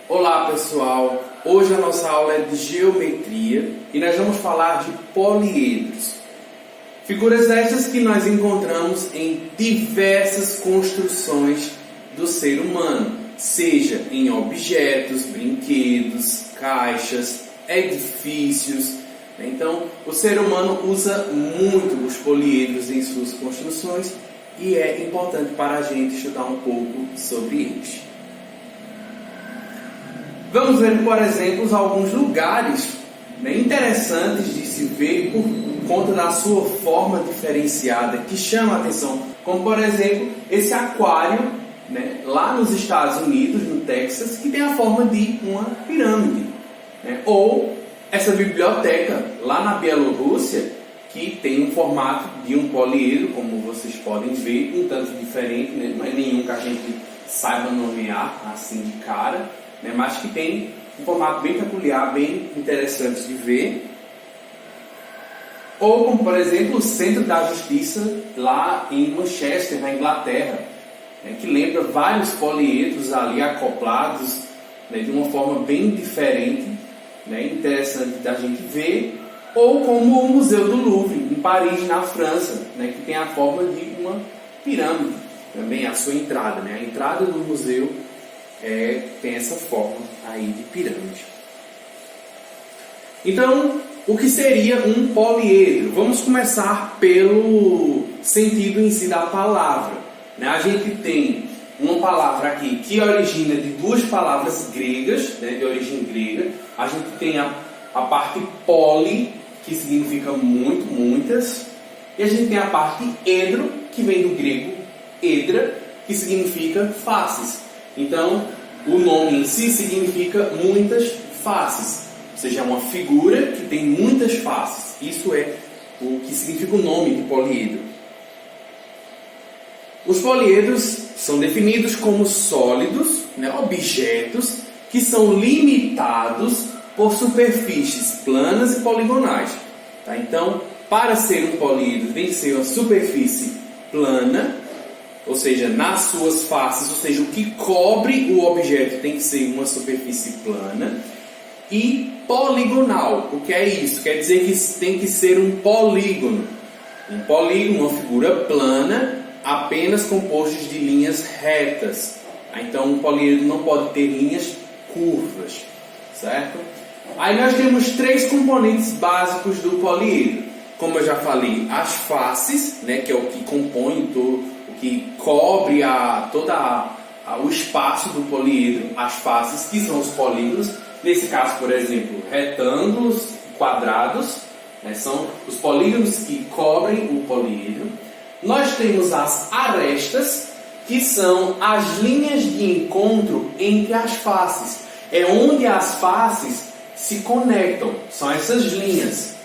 Olá pessoal, hoje a nossa aula é de geometria e nós vamos falar de poliedros. Figuras estas que nós encontramos em diversas construções do ser humano, seja em objetos, brinquedos, caixas, edifícios. Então, o ser humano usa muito os poliedros em suas construções e é importante para a gente estudar um pouco sobre eles. Vamos ver, por exemplo, alguns lugares interessantes de se ver por conta da sua forma diferenciada que chama a atenção, como por exemplo esse aquário lá nos Estados Unidos, no Texas, que tem a forma de uma pirâmide, ou essa biblioteca lá na Bielorrússia, que tem um formato de um poliedro, como vocês podem ver, um tanto diferente, não é nenhum que a gente saiba nomear assim de cara, mas que tem um formato bem peculiar, bem interessante de ver. Ou como, por exemplo, o Centro da Justiça lá em Manchester, na Inglaterra, que lembra vários poliedros ali acoplados de uma forma bem diferente, interessante da gente ver. Ou como o Museu do Louvre, em Paris, na França, que tem a forma de uma pirâmide, também a sua entrada, a entrada do museu tem essa forma aí de pirâmide. Então, o que seria um poliedro? Vamos começar pelo sentido em si da palavra. A gente tem uma palavra aqui que origina de duas palavras gregas, de origem grega. A gente tem a parte poli, que significa muito, muitas. E a gente tem a parte edro, que vem do grego edra, que significa faces. Então, o nome em si significa muitas faces, ou seja, é uma figura que tem muitas faces. Isso é o que significa o nome de poliedro. Os poliedros são definidos como sólidos, objetos que são limitados por superfícies planas e poligonais. Então, para ser um poliedro, tem que ser uma superfície plana, ou seja, nas suas faces, ou seja, o que cobre o objeto tem que ser uma superfície plana, e poligonal. O que é isso? Quer dizer que tem que ser um polígono. Um polígono, uma figura plana, apenas composto de linhas retas. Então, um poliedro não pode ter linhas curvas, certo? Aí nós temos três componentes básicos do poliedro. Como eu já falei, as faces, que é o que compõe o que cobre todo o espaço do poliedro, as faces, que são os polígonos. Nesse caso, por exemplo, retângulos, quadrados, são os polígonos que cobrem o poliedro. Nós temos as arestas, que são as linhas de encontro entre as faces. É onde as faces se conectam, são essas linhas.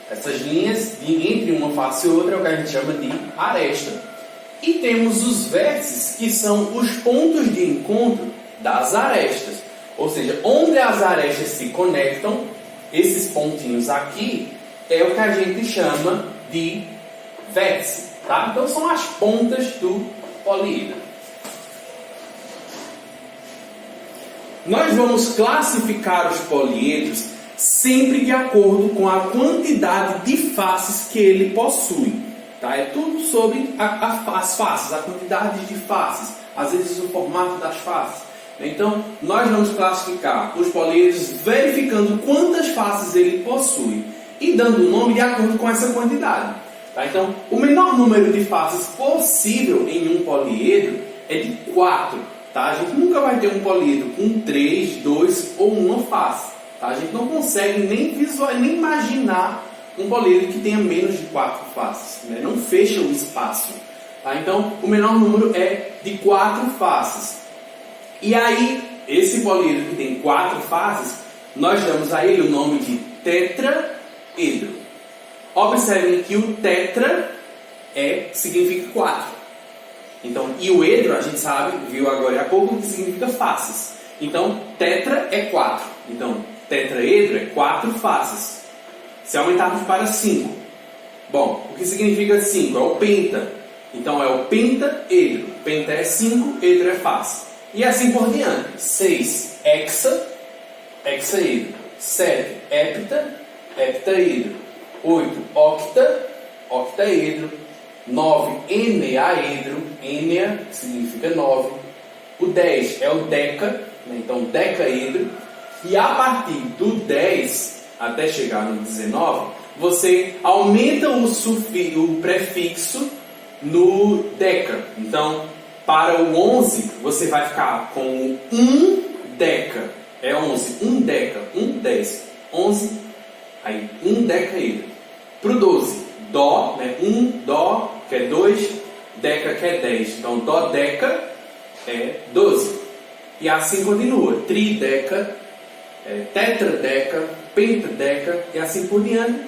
Essas linhas entre uma face e outra é o que a gente chama de aresta. E temos os vértices, que são os pontos de encontro das arestas. Ou seja, onde as arestas se conectam, esses pontinhos aqui, é o que a gente chama de vértice. Tá? Então são as pontas do poliedro. Nós vamos classificar os poliedros sempre de acordo com a quantidade de faces que ele possui. É tudo sobre as faces, a quantidade de faces, às vezes o formato das faces. Então, nós vamos classificar os poliedros verificando quantas faces ele possui e dando o nome de acordo com essa quantidade. Então, o menor número de faces possível em um poliedro é de 4. A gente nunca vai ter um poliedro com 3, 2 ou uma face. A gente não consegue nem imaginar um poliedro que tenha menos de 4 faces. Não fecha o espaço. Então, o menor número é de 4 faces. E aí, esse poliedro que tem 4 faces, nós damos a ele o nome de tetraedro. Observem que o tetra significa 4. Então, e o edro, a gente sabe, viu agora há pouco, que significa faces. Então, tetra é 4. Então, tetraedro é 4 faces. Se aumentarmos para 5. Bom, o que significa 5? É o penta. Então, é o pentaedro. Penta é 5, edro é face. E assim por diante. 6, hexaedro. 7, heptaedro. 8, octaedro. 9, eneaedro. Enea significa 9. O 10 é o deca, né? Então decaedro. E a partir do 10 até chegar no 19, você aumenta o prefixo no deca. Então, para o 11, você vai ficar com o 1 deca. É 11. 1 deca. 1, 10. 11. Aí, 1 decaedro. Para o 12, dó, né? 1 dó, que é 2. Deca, que é 10. Então, dó deca é 12. E assim continua. Trideca, tetradeca, pentadeca e assim por diante.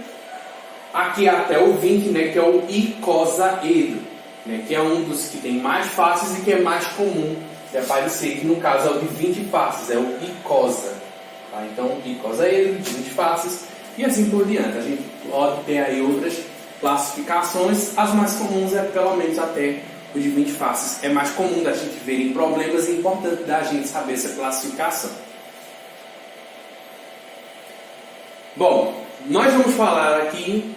Aqui até o 20, né, que é o icosaedro, né, que é um dos que tem mais faces e que é mais comum de aparecer, que no caso é o de 20 faces, é o icosa. Tá? Então, icosaedro de 20 faces e assim por diante. A gente pode ter aí outras classificações, as mais comuns é pelo menos até o de 20 faces. É mais comum da gente ver em problemas e é importante da gente saber essa classificação. Bom, nós vamos falar aqui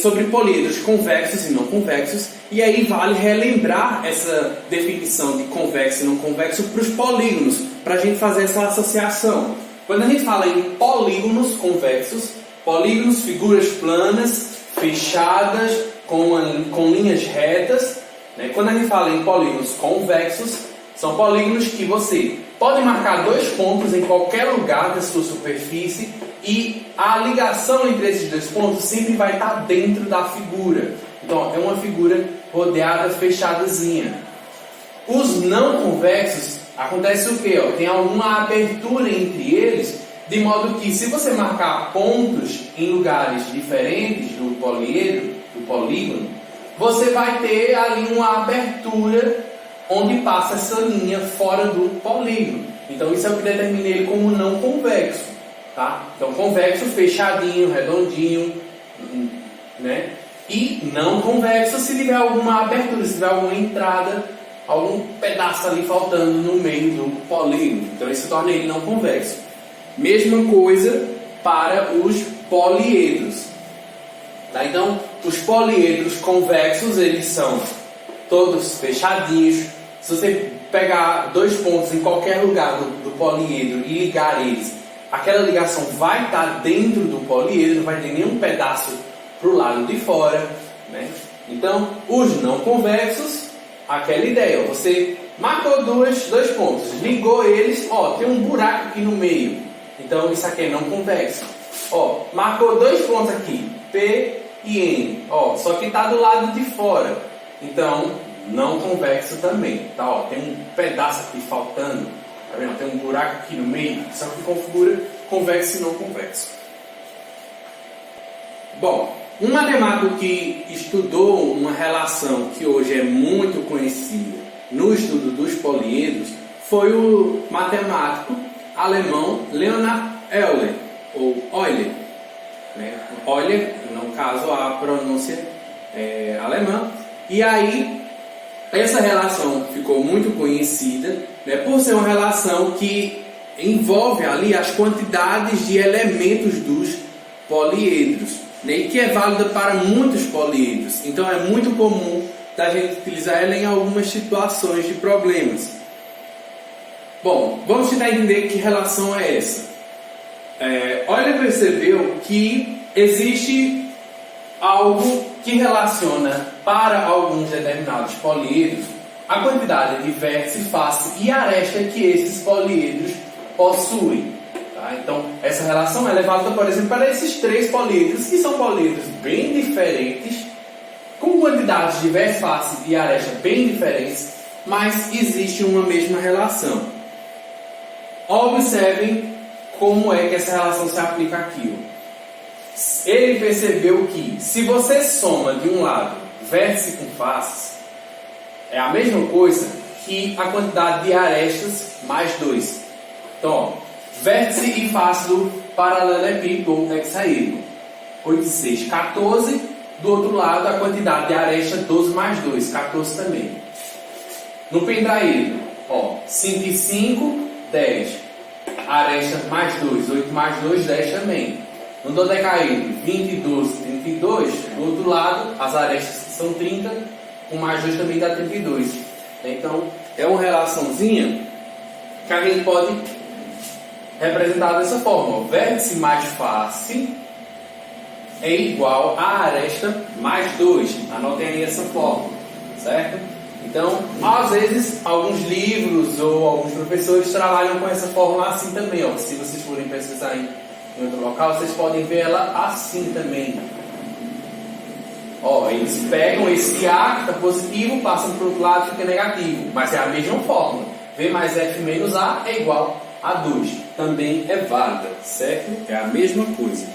sobre poliedros convexos e não convexos, e aí vale relembrar essa definição de convexo e não convexo para os polígonos, para a gente fazer essa associação. Quando a gente fala em polígonos convexos, polígonos, figuras planas, fechadas, com linhas retas, né? Quando a gente fala em polígonos convexos, são polígonos que você pode marcar 2 pontos em qualquer lugar da sua superfície e a ligação entre esses 2 pontos sempre vai estar dentro da figura. Então, é uma figura rodeada, fechadazinha. Os não convexos, acontece o quê? Tem alguma abertura entre eles, de modo que se você marcar pontos em lugares diferentes do poliedro, do polígono, você vai ter ali uma abertura onde passa essa linha fora do polígono. Então isso é o que determina ele como não convexo. Tá? Então convexo, fechadinho, redondinho, né? E não convexo se tiver alguma abertura, se tiver alguma entrada, algum pedaço ali faltando no meio do polígono. Então isso torna ele não convexo. Mesma coisa para os poliedros. Tá? Então os poliedros convexos, eles são todos fechadinhos. Se você pegar 2 pontos em qualquer lugar do poliedro e ligar eles, aquela ligação vai estar dentro do poliedro, não vai ter nenhum pedaço para o lado de fora, né? Então, os não convexos, aquela ideia, você marcou 2 pontos, ligou eles, ó, tem um buraco aqui no meio, então isso aqui é não convexo. Ó, marcou 2 pontos aqui, P e N, ó, só que está do lado de fora, então não convexo também, tá? Ó, tem um pedaço aqui faltando, tá vendo? Tem um buraco aqui no meio, só que configura convexo e não convexo. Bom, um matemático que estudou uma relação que hoje é muito conhecida no estudo dos poliedros foi o matemático alemão Leonhard Euler, ou Euler, né? Euler, no caso a pronúncia é alemã, e aí essa relação ficou muito conhecida, né, por ser uma relação que envolve ali as quantidades de elementos dos poliedros, né, e que é válida para muitos poliedros. Então é muito comum da gente utilizar ela em algumas situações de problemas. Bom, vamos tentar entender que relação é essa. Euler percebeu que existe algo que relaciona para alguns determinados poliedros a quantidade de vértice, face e aresta que esses poliedros possuem. Tá? Então, essa relação é válida, por exemplo, para esses 3 poliedros, que são poliedros bem diferentes, com quantidades de vértice, face e aresta bem diferentes, mas existe uma mesma relação. Observem como é que essa relação se aplica àquilo. Ele percebeu que se você soma de um lado vértice com face, é a mesma coisa que a quantidade de arestas mais 2. Então, ó, vértice e face do paralelepípedo ou hexaedro. 8 e 6, 14. Do outro lado, a quantidade de aresta 12 mais 2, 14 também. No pendraedro, Ó, 5 e 5, 10. Aresta mais 2. 8 mais 2, 10 também. No dodecaedro, 20 e 12, 32. Do outro lado, as arestas são 30. Com mais 2 também dá 32. Então, é uma relaçãozinha que a gente pode representar dessa forma. O vértice mais face é igual a aresta mais 2. Anotem aí essa forma, certo? Então, às vezes, alguns livros ou alguns professores trabalham com essa fórmula assim também. Ó. Se vocês forem pesquisar em outro local, vocês podem ver ela assim também. Ó, eles pegam esse A que está positivo, passam para o outro lado e fica negativo. Mas é a mesma fórmula. V mais F menos A é igual a 2. Também é válida, certo? É a mesma coisa.